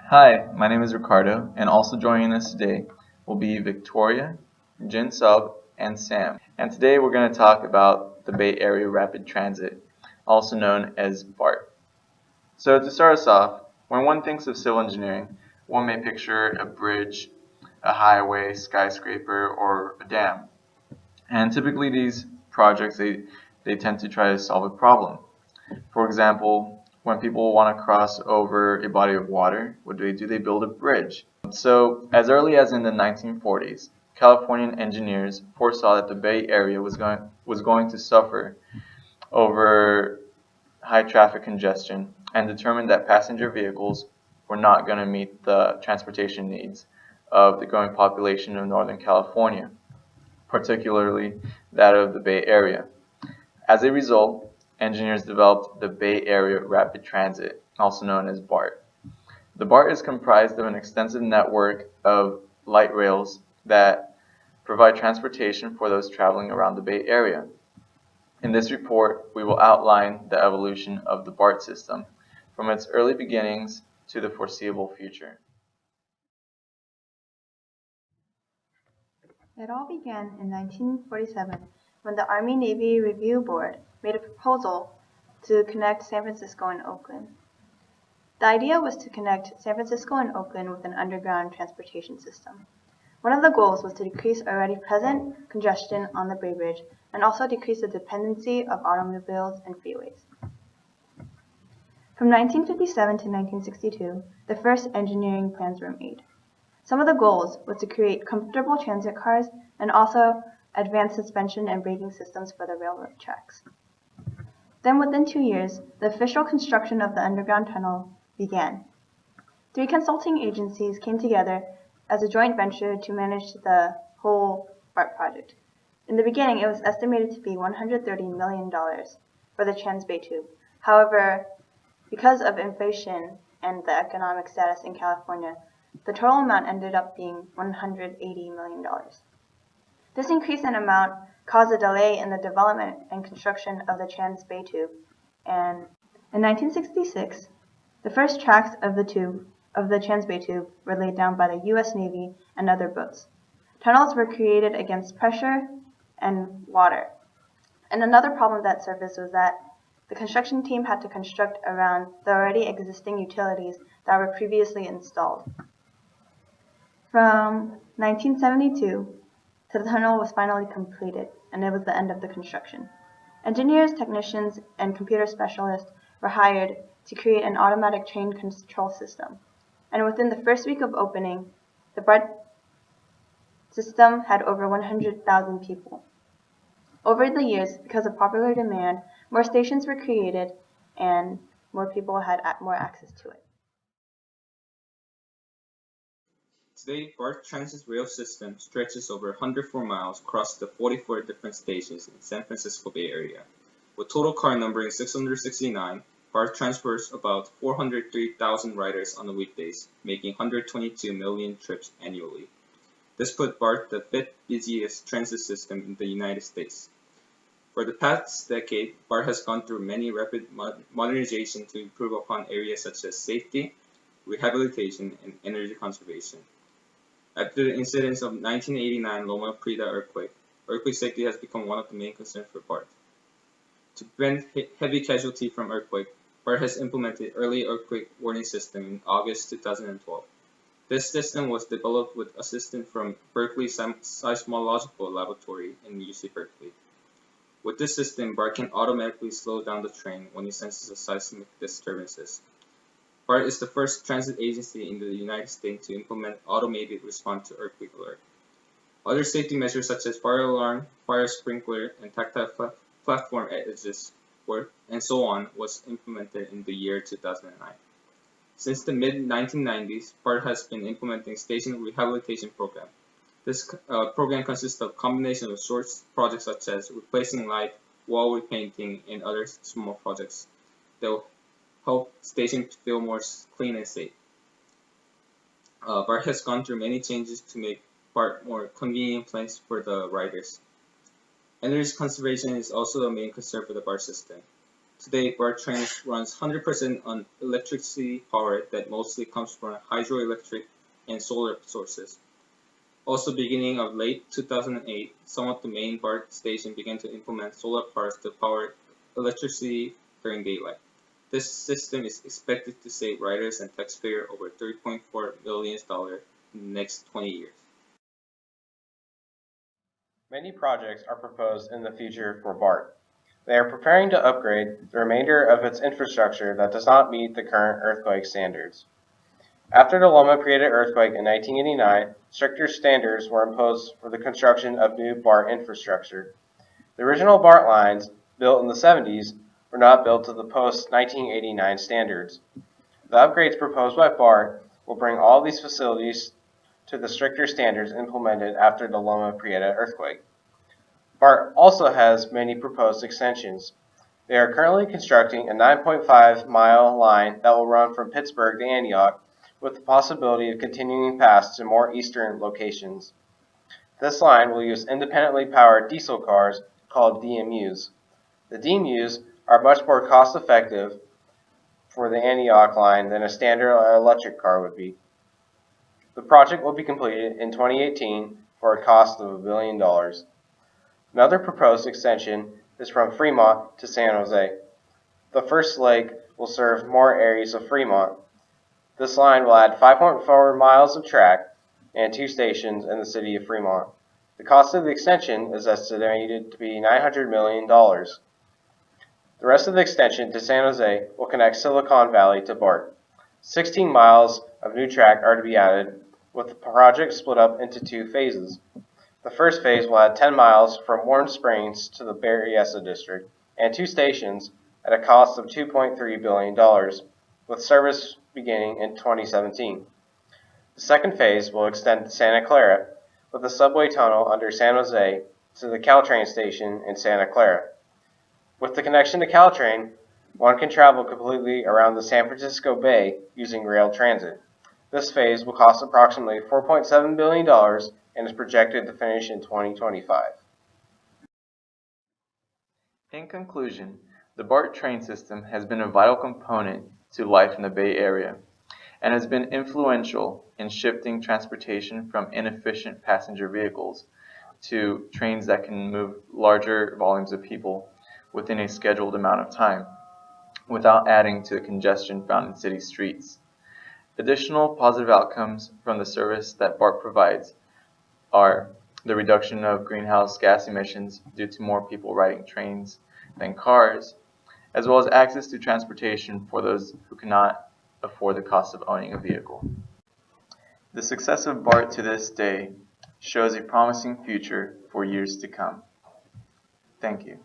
Hi, my name is Ricardo, and also joining us today will be Victoria, Soeb, and Sam. And today we're going to talk about the Bay Area Rapid Transit, also known as BART. So to start us off, when one thinks of civil engineering, one may picture a bridge, a highway, skyscraper, or a dam. And typically these projects, they tend to try to solve a problem. For example, when people want to cross over a body of water, what do? They build a bridge. So, as early as in the 1940s, Californian engineers foresaw that the Bay Area was going to suffer over high traffic congestion and determined that passenger vehicles were not going to meet the transportation needs of the growing population of Northern California, particularly that of the Bay Area. As a result, engineers developed the Bay Area Rapid Transit, also known as BART. The BART is comprised of an extensive network of light rails that provide transportation for those traveling around the Bay Area. In this report, we will outline the evolution of the BART system, from its early beginnings to the foreseeable future. It all began in 1947 when the Army-Navy Review Board made a proposal to connect San Francisco and Oakland. The idea was to connect San Francisco and Oakland with an underground transportation system. One of the goals was to decrease already present congestion on the Bay Bridge and also decrease the dependency of automobiles and freeways. From 1957 to 1962, the first engineering plans were made. Some of the goals was to create comfortable transit cars and also advanced suspension and braking systems for the railroad tracks. Then within 2 years, the official construction of the underground tunnel began. 3 consulting agencies came together as a joint venture to manage the whole BART project. In the beginning, it was estimated to be $130 million for the Trans-Bay Tube. However, because of inflation and the economic status in California, the total amount ended up being $180 million. This increase in amount caused a delay in the development and construction of the Trans-Bay Tube, and in 1966, the first tracks of the Trans-Bay Tube were laid down by the U.S. Navy and other boats. Tunnels were created against pressure and water. And another problem that surfaced was that the construction team had to construct around the already existing utilities that were previously installed. From 1972, the tunnel was finally completed, and it was the end of the construction. Engineers, technicians, and computer specialists were hired to create an automatic train control system. And within the first week of opening, the BART system had over 100,000 people. Over the years, because of popular demand, more stations were created and more people had more access to it. Today, BART transit rail system stretches over 104 miles across the 44 different stations in San Francisco Bay Area. With total car numbering 669, BART transports about 403,000 riders on the weekdays, making 122 million trips annually. This put BART the 5th busiest transit system in the United States. For the past decade, BART has gone through many rapid modernization to improve upon areas such as safety, rehabilitation, and energy conservation. After the incidents of 1989 Loma Prieta earthquake safety has become one of the main concerns for BART. To prevent heavy casualty from earthquake, BART has implemented early earthquake warning system in August 2012. This system was developed with assistance from Berkeley Seismological Laboratory in UC Berkeley. With this system, BART can automatically slow down the train when it senses a seismic disturbances. BART is the first transit agency in the United States to implement automated response to earthquake alert. Other safety measures such as fire alarm, fire sprinkler, and tactile platform edges, and so on, was implemented in the year 2009. Since the mid-1990s, BART has been implementing station rehabilitation program. This program consists of a combination of short projects such as replacing light, wall repainting, and other small projects that will help stations feel more clean and safe. BART has gone through many changes to make BART more convenient place for the riders. Energy conservation is also a main concern for the BART system. Today, BART trains runs 100% on electricity power that mostly comes from hydroelectric and solar sources. Also, beginning of late 2008, some of the main BART stations began to implement solar parks to power electricity during daylight. This system is expected to save riders and taxpayers over $3.4 billion in the next 20 years. Many projects are proposed in the future for BART. They are preparing to upgrade the remainder of its infrastructure that does not meet the current earthquake standards. After the Loma Prieta earthquake in 1989, stricter standards were imposed for the construction of new BART infrastructure. The original BART lines, built in the 70s, were not built to the post-1989 standards. The upgrades proposed by BART will bring all these facilities to the stricter standards implemented after the Loma Prieta earthquake. BART also has many proposed extensions. They are currently constructing a 9.5-mile line that will run from Pittsburgh to Antioch, with the possibility of continuing past to more eastern locations. This line will use independently powered diesel cars called DMUs. The DMUs are much more cost-effective for the Antioch line than a standard electric car would be. The project will be completed in 2018 for a cost of $1 billion. Another proposed extension is from Fremont to San Jose. The first leg will serve more areas of Fremont. This line will add 5.4 miles of track and 2 stations in the city of Fremont. The cost of the extension is estimated to be $900 million. The rest of the extension to San Jose will connect Silicon Valley to BART. 16 miles of new track are to be added, with the project split up into 2 phases. The first phase will add 10 miles from Warm Springs to the Berryessa district and 2 stations at a cost of $2.3 billion, with service beginning in 2017. The second phase will extend to Santa Clara, with a subway tunnel under San Jose to the Caltrain station in Santa Clara. With the connection to Caltrain, one can travel completely around the San Francisco Bay using rail transit. This phase will cost approximately $4.7 billion and is projected to finish in 2025. In conclusion, the BART train system has been a vital component to life in the Bay Area and has been influential in shifting transportation from inefficient passenger vehicles to trains that can move larger volumes of people within a scheduled amount of time without adding to the congestion found in city streets. Additional positive outcomes from the service that BART provides are the reduction of greenhouse gas emissions due to more people riding trains than cars, as well as access to transportation for those who cannot afford the cost of owning a vehicle. The success of BART to this day shows a promising future for years to come. Thank you.